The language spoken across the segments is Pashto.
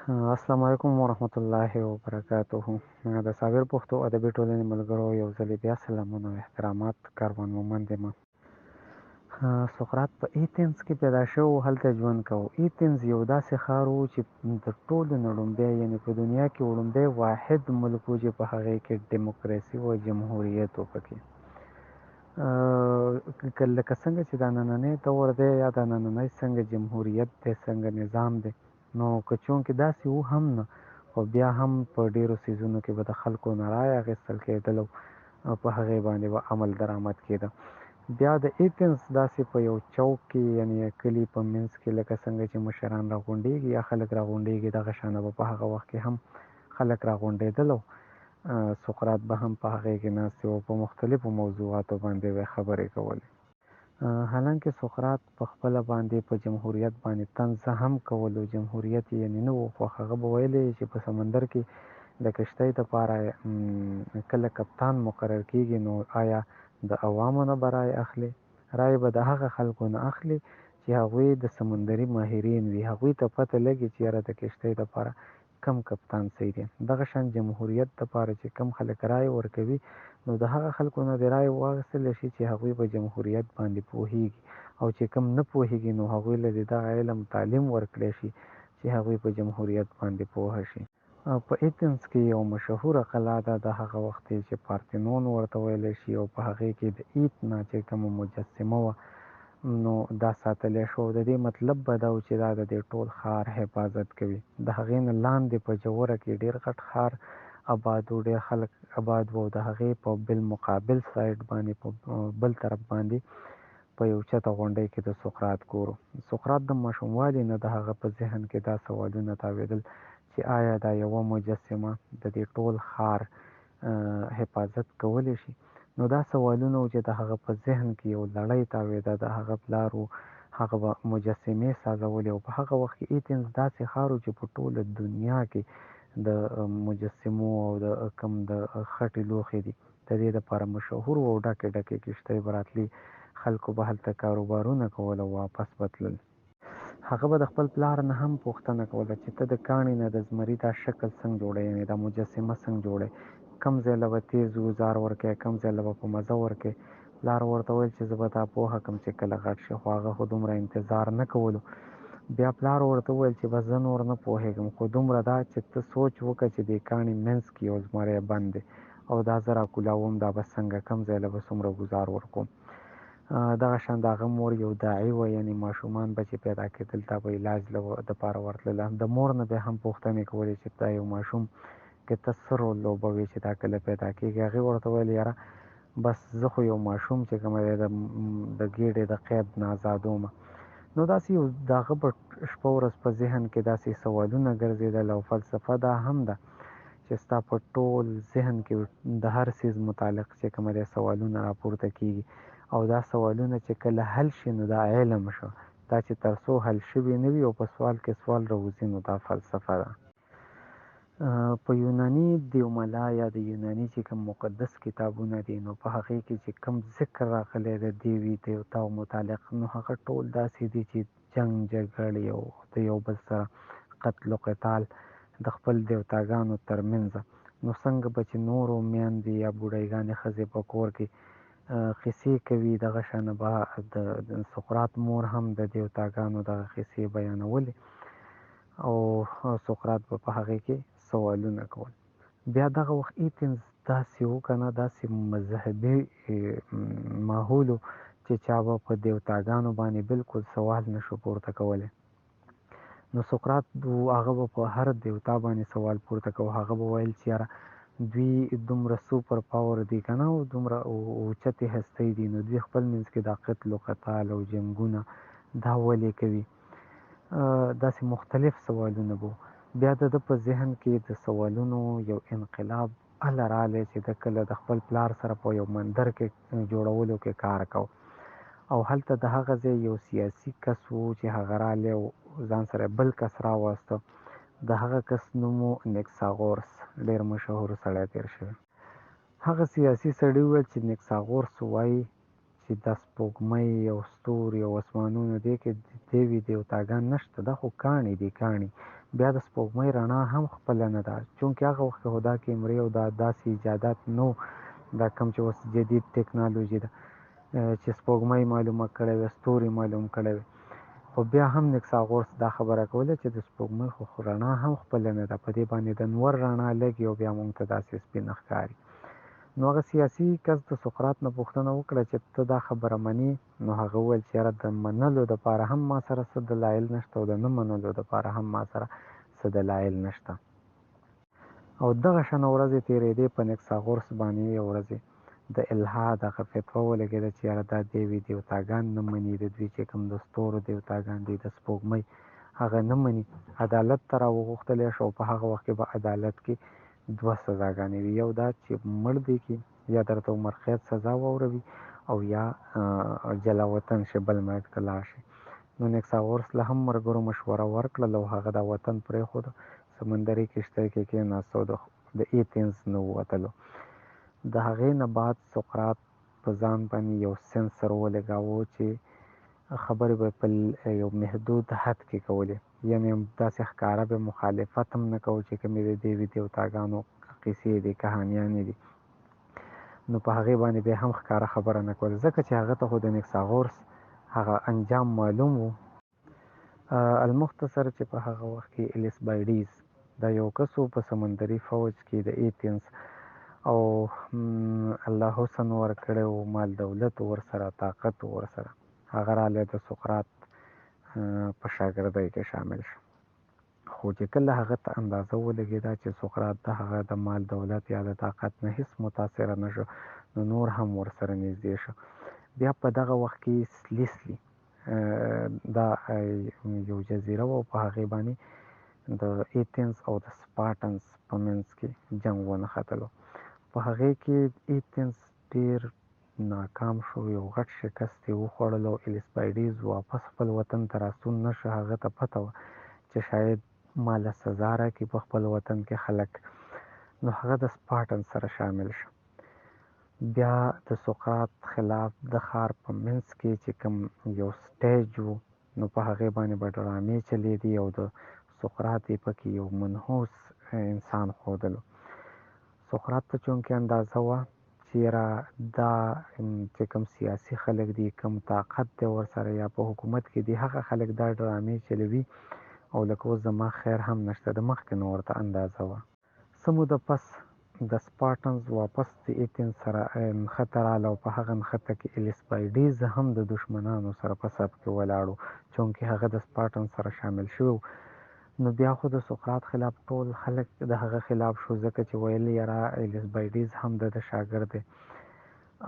السلام علیکم ورحمت الله وبرکاته. د صابر پښتو ادبي ټولنې ملګرو یو ځل بیا سلامونه او احترامات کاروان مومند یم. سقراط په ایتنز کې پیدا شو او هلته ژوند کوو. ایتنز یو داسې ښار و چې د ټولو نه لومړی یعنې په دنیا کې لومړی واحد ملک و چې په هغې کې ډیموکراسي او جمهوریت و پکې. لکه څنګه چې دا نننی دور دی یا دا نننی څنګه جمهوریت دی څنګه نظام دی، نو که چونکې داسې و هم نه، خو بیا هم په ډېرو څیزونو کې به د خلکو نه رایه اخیستل کېدل او په هغې باندې به عمل درآمد کېده. بیا د ایتنز داسې په یو چوک کې یعنې کلي په منځ کې لکه څنګه چې مشران راغونډېږي یا خلک راغونډېږي، دغه شانه به په هغه وخت کې هم خلک راغونډېدل او سقراط به هم په هغې کې ناست و او په مختلفو موضوعاتو باندې به یې خبرې کولې. حالانکه سقراط په خپله باندې په جمهوریت باندې طنز هم کولو، جمهوریت یعنې نه و، خو هغه به ویلی چې په سمندر کې د کشتۍ دپاره کله کپتان مقرر کېږي نو آیا د عوامو نه به رایې اخلي؟ رایې به د هغه خلکو نه اخلي چې هغوی د سمندري ماهرین وي، هغوی ته پته لګي چې یاره د کشتۍ دپاره کم کپتان صحیح دی. دغه شان جمهوریت دپاره چې کم خلک رایې ورکوي نو د هغه خلکو نه د رایې واخیستلی شي چې هغوی په جمهوریت باندې پوهیږي، او چې کم نه پوهیږي نو هغوی له دغه علم تعلیم ورکړی شي چې هغوی په جمهوریت باندې پوه شي. په ایتنز کې یو مشهوره قلعه ده، د هغه وخت چې پارتینون ورته ویلی شي، او په هغې کې د ایتنا چې کومه مجسمه وه نو دا ساتلی شو. د دې مطلب به دا و چې دا د دې ټول ښار حفاظت کوي. د هغې نه لاندې په جووره کې ډېر غټ ښار آباد و، ډېر خلک آباد و، او د هغې په بالمقابل سایډ باندې په بل طرف باندې په یو چته غونډۍ کې د سقراط کور و. سقراط د ماشوموالي نه د هغه په ذهن کې دا سوالونه تاوېدل چې آیا دا یوه مجسمه د دې ټول ښار حفاظت کولی شي؟ نو دا سوالونه و چې د هغه په ذهن کې یو لړۍ تاوېده. د هغه پلار و، هغه به مجسمې سازولې، او په هغه وخت کې ایتنز داسې ښار و چې په ټوله دنیا کې د مجسمو او د کم د خټې لوښي دي د دې دپاره مشهور و، او ډکې ډکې کښتۍ به راتلې، خلکو به هلته کاروبارونه کول او واپس به تلل. هغه به د خپل پلار نه هم پوښتنه کوله چې ته د کاڼي نه د زمري دا شکل څنګه جوړوې، یعنې دا مجسمه څنګه جوړوې، کوم ځای له به تیز ګوزار ورکوې، کوم ځای له به په مزه ورکوې. پلار ورته ویل چې زه به دا پوهه کړم چې کله غټ شي، خو هغه خو دومره انتظار نه کولو. بیا پلار ورته وویل چې بس زه نور نه پوهېږم، خو دومره دا چې ته سوچ وکړه چې دې کاڼي منځ کې یو زمری بند دی او دا زه راکولاوم، دا به څنګه، کوم ځای له به څومره ګوزار ورکوم. دغه شان د هغه مور یو داعي وه، یعنې ماشومان به چې پیدا کېدل دا به علاج دپاره ورتلله. د مور نه به هم پوښتنې کولې چې دا یو ماشوم کې ته څه رول لوبوې چې دا کله پیدا کېږي. هغې ورته ویل یاره بس زه خو یو ماشوم چې کومه دی د ګېډې د قید نه ازادومه. نو داسې یو د هغه به شپه ورځ په ذهن کې داسې سوالونه ګرځېدل، او فلسفه دا هم ده چې ستا په ټول ذهن کې د هر څیز متعلق چې کومه دی سوالونه راپورته کېږي، او دا سوالونه چې کله حل شي نو دا علم شو. دا چې تر څو حل شوي نه وي او په سوال کې سوال راوځي نو دا فلسفه ده. په یوناني دیوملا یا د یوناني چې کوم مقدس کتابونه دي نو په هغې کې چې کوم ذکر راغلی د دیوي دیوتاو متعلق نو هغه ټول داسې دي چې جنګ جګړې او د یو بل سره قتل و قتال د خپل دیوتاګانو تر منځه. نو څنګه به چې نورو میندې یا بوډۍ ښځې په کور کې قصې کوي، دغه شانه به د سقراط مور هم د دیوتاګانو دغه قصې بیانولې، او سقراط به په هغې کې سوالونه کول. بیا دغه وخت ایتنز داسې و که نه، داسې مذهبي ماحول و چې چا به په دیوتاګانو باندې بالکل سوال نشو پورته کولی. نو سقراط هغه به په هر دیوتا باندې سوال پورته کوو. هغه به ویل چې یاره دوی دومره سوپر پاور دي که نه، او دومره اوچتې هستۍ دي، نو دوی خپل منځ کې دا قتل و قتال او جنګونه دا ولې کوي؟ داسې مختلف سوالونه به. بیا د ده په ذهن کې د سوالونو یو انقلاب هله رالی چې د کله د خپل پلار سره په یو مندر کې جوړولو کې کار کو، او هلته د هغه ځای یو سیاسي کس و چې هغه رالی او ځان سره بل کس راوسته. د هغه کس نوم و نیکساغورس، ډېر مشهور سړی تېر شوی. هغه سیاسي سړي وویل چې نیکساغورس وایي چې دا سپوږمۍ او ستوري او اسمانونه دې کې دیوي دیوتاګان نشته، دا خو کاڼي دي کاڼي. بیا د سپوږمۍ رڼا هم خپله نه ده، چونکې هغه وخت کې خو دا کیمرې او دا داسې ایجادات نو دا کوم چې اوس جدید ټیکنالوژي ده چې سپوږمۍ معلومه کړې وي، ستوري معلوم کړی وي. خو بیا هم نیکساغورس دا خبره کوله چې د سپوږمۍ خو رڼا هم خپله نه ده، په دې باندې د نور رڼا لږي او بیا موږ ته داسې سپینه ښکاري. نو هغه سیاسي کس د سقراط نه پوښتنه وکړه چې ته دا خبره منې؟ نو هغه وویل چې یاره د منلو دپاره هم ما سره څه دلایل نشته او د نه منلو دپاره هم ما سره څه دلایل نشته. او دغه شانه ورځې تېرېدې په نیکساغورس باندې یې ورځې د الحاد هغه فتوه ولګېده چې یاره دا دیوي دیوتاګان نه مني، د دوی چې کوم د ستورو دیوتاګان دي د سپوږمۍ هغه نه مني. عدالت ته راوغوښتلی شو. په هغه وخت کې به عدالت کې دوه سزاګانې وي، یو دا چې مړ دې کړي یا درته عمر قید سزا واوروي او یا جلا وطن شي، بل ملک ته لاړ شي. نو نیکساغورس له هم ملګرو مشوره ورکړله او هغه دا وطن پرېښود، سمندري کښتۍ کې کېناست او د ایتنز نه ووتلو. د هغې نه بعد سقراط په ځان باندې یو سنسر ولګاوه چې خبرې به په یو محدود حد کې کولې، یعنې داسې ښکاره به مخالفت هم نه کوو چې کومې د دیوي دیوتاګانو قصې دي، کهانیانې دي. نو په هغې باندې به هم ښکاره خبره نه کوله، ځکه چې هغه ته خو د نیکساغورس هغه انجام معلوم و. المختصر چې په هغه وخت کې الیسبایډیز دا یو کس و په سمندري فوج کې د ایتنز، او الله حسن ورکړی و، مال دولت ورسره، طاقت ورسره. هغه رالی د سقراط په شاګردۍ کې شامل شو. خو چې کله هغه ته اندازه ولګېده چې سقراط د هغه د مال دولت یا د طاقت نه هېڅ متاثره نه شو، نو نور هم ورسره نږدې شو. بیا په دغه وخت کې سلیسلی دا یو جزیره وه، په هغې باندې د ایتنز او د سپارټنز په منځ کې جنګ ونښتلو. په هغې کې ایتنز ډېر ناکام شو، یو غټ شکست یې وخوړلو. الیسبایډیز واپس خپل وطن ته راستون نه شو. هغه ته پته وه چې شاید ما له سزا راکړي په خپل وطن کې خلک. نو هغه د سپارټن سره شامل شو. بیا د سقراط خلاف د ښار په منځ کې چې کوم یو سټیج و، نو په هغې باندې به ډرامې چلېدې او د سقراط یې پکې یو منحوس انسان ښودلو. سقراط ته چونکې اندازه وه چې یاره دا چې کوم سیاسي خلک دي، کوم طاقت دی ورسره یا په حکومت کې دي، هغه خلک دا ډرامې چلوي او لکه اوس زما خیر هم نشته، د مخکې نه ورته اندازه وه. څه موده پس د سپارټنز واپس د ایتنز سره نښته راغله او په هغه نښته کې الیسبایډیز هم د دښمنانو سره په صف کې ولاړ و، چونکې هغه د سپارټنز سره شامل شوی و. نو بیا خو د سقراط خلاف ټول خلک د هغه خلاف شو، ځکه چې ویل یاره الیسبایډیز هم د شاګرد دی.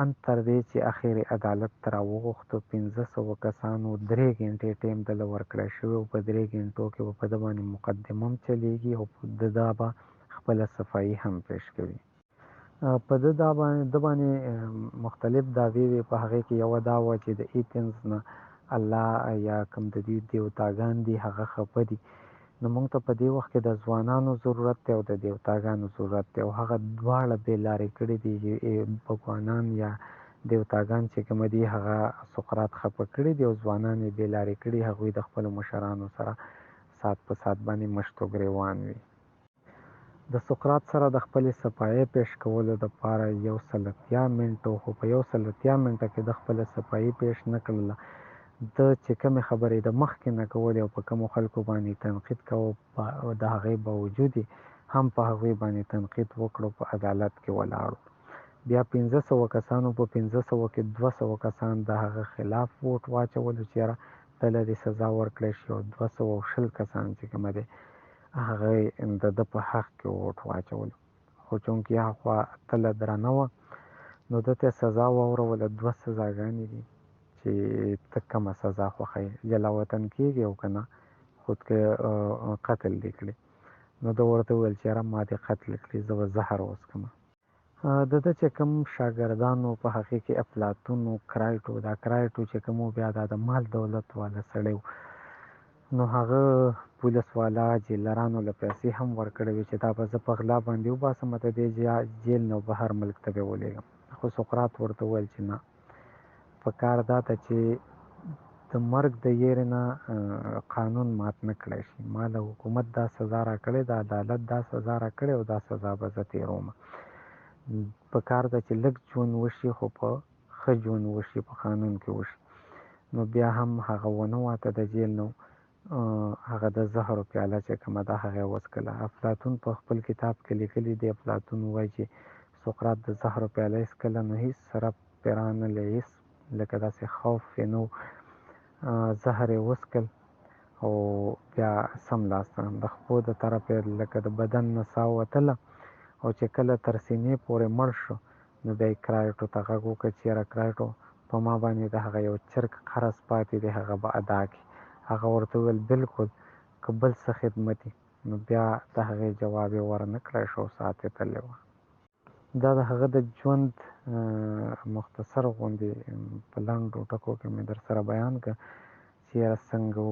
ان تر دې چې اخر عدالت ته راوغوښتو. 1500 کسانو 3 غنټې ټیم دله ورکړی شوی او په 3 غنټو کې به په ده باندې مقدمه هم چلیږي او د دا به خپله صفایي هم پیش کوي. په ده باندې مختلف دعوې وې. په هغې کې یوه دا وه چې د ایتنز نه الله یا کوم د دوی دیوتاګان دي هغه خفه دي. نو موږ ته په دې وخت کې د ځوانانو ضرورت دی او د دیوتاګانو ضرورت دی، او هغه دواړه بې لارې کړي دي. بګوانان یا دیوتاګان چې کوم دي هغه سقراط خفه کړي دي او ځوانان یې بې لارې کړي. هغوی د خپلو مشرانو سره سات په سات باندې مشت و ګرېوان وي. د سقراط سره د خپلې صفایۍ پیش کولو دپاره 180 منټو، خو په 180 منټه کې د خپله صفایي پیش نه کړله. د چې کومې خبرې د مخکې نه کولې او په کومو خلکو باندې تنقید کوو، د هغې باوجود هم په هغوی باندې تنقید وکړو، په عدالت کې ولاړو. بیا 1500 کسانو په 1500 کې 200 کسان د هغه خلاف ووټ واچولو چې یاره دله دې سزا ورکړی شي، او 220 کسان چې کومه دی هغه د ده په حق کې ووټ واچولو. خو چونکې هاخوا تله درنه وه، نو ده ته سزا واوروله. 2 سزاګانې دي چې ته کومه سزا خوښوې، جلا وطن کېږي او که نه خود که قتل دې کړي. نو ده ورته وویل چې یاره ما دې قتل کړي، زه به زهر وڅښمه. د ده چې کوم شاګردانو په هغې کې افلاطون و، کرایټ و. دا کرایټ و چې کوم و بیا دا د مال دولت والا سړی و. نو هغه پولیس والا جیلرانو له پیسې هم ورکړې وې چې دا به زه په غلا باندې وباسم، د دې جیل نه بهر ملک ته به ولېږم. خو سقراط ورته وویل چې نه، په کار دا ده چې د مرګ د یېرې نه قانون مات نه کړی شي. ما له حکومت دا سزا راکړې ده، عدالت دا سزا راکړې او دا سزا به زه تېرومه. پکار ده چې لږ ژوند وشي خو په ښه ژوند وشي، په قانون کې وشي. نو بیا هم هغه ونه واته د جیل نه هغه د زهرو پیاله چې کومه ده هغه یې وڅښله. افلاطون په خپل کتاب کې لیکلي دی، افلاطون وایي چې سقراط د زهرو پیاله یې څښله نو هېڅ سره پرې رانغلی، هېڅ لکه داسې خوف یې نه و. زهر یې وڅښل او بیا سملاسه د خپو د طرفه لکه د بدن نه ساه وتله او چې کله تر سینې پورې مړ شو نو بیا یې کرایټو ته غږ وکړ چې یاره کرایټو په ما باندې د هغه یو چرګ قرض پاتې دی، هغه به ادا کړي. هغه ورته وویل بالکل که بل څه خدمت وي. نو بیا د هغې جواب یې ورنه کړی شو او ساعت یې تللی و. دا د هغه د ژوند مختصر غوندې په لنډو ټکو کې مې در سره بیان کړه چې یاره څنګه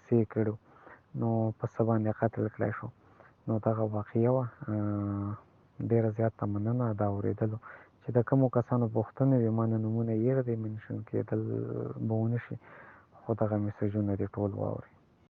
څه یې کړي نو په څه باندې قتل کړی شو. نو دغه واقعه وه. ډېره زیاته مننه د اورېدلو. چې د کومو کسانو پوښتنې وي ما نه نومونه هېر دي، منشن کېدل به ونه شي، خو دغه میسجونه دې ټول واورئ.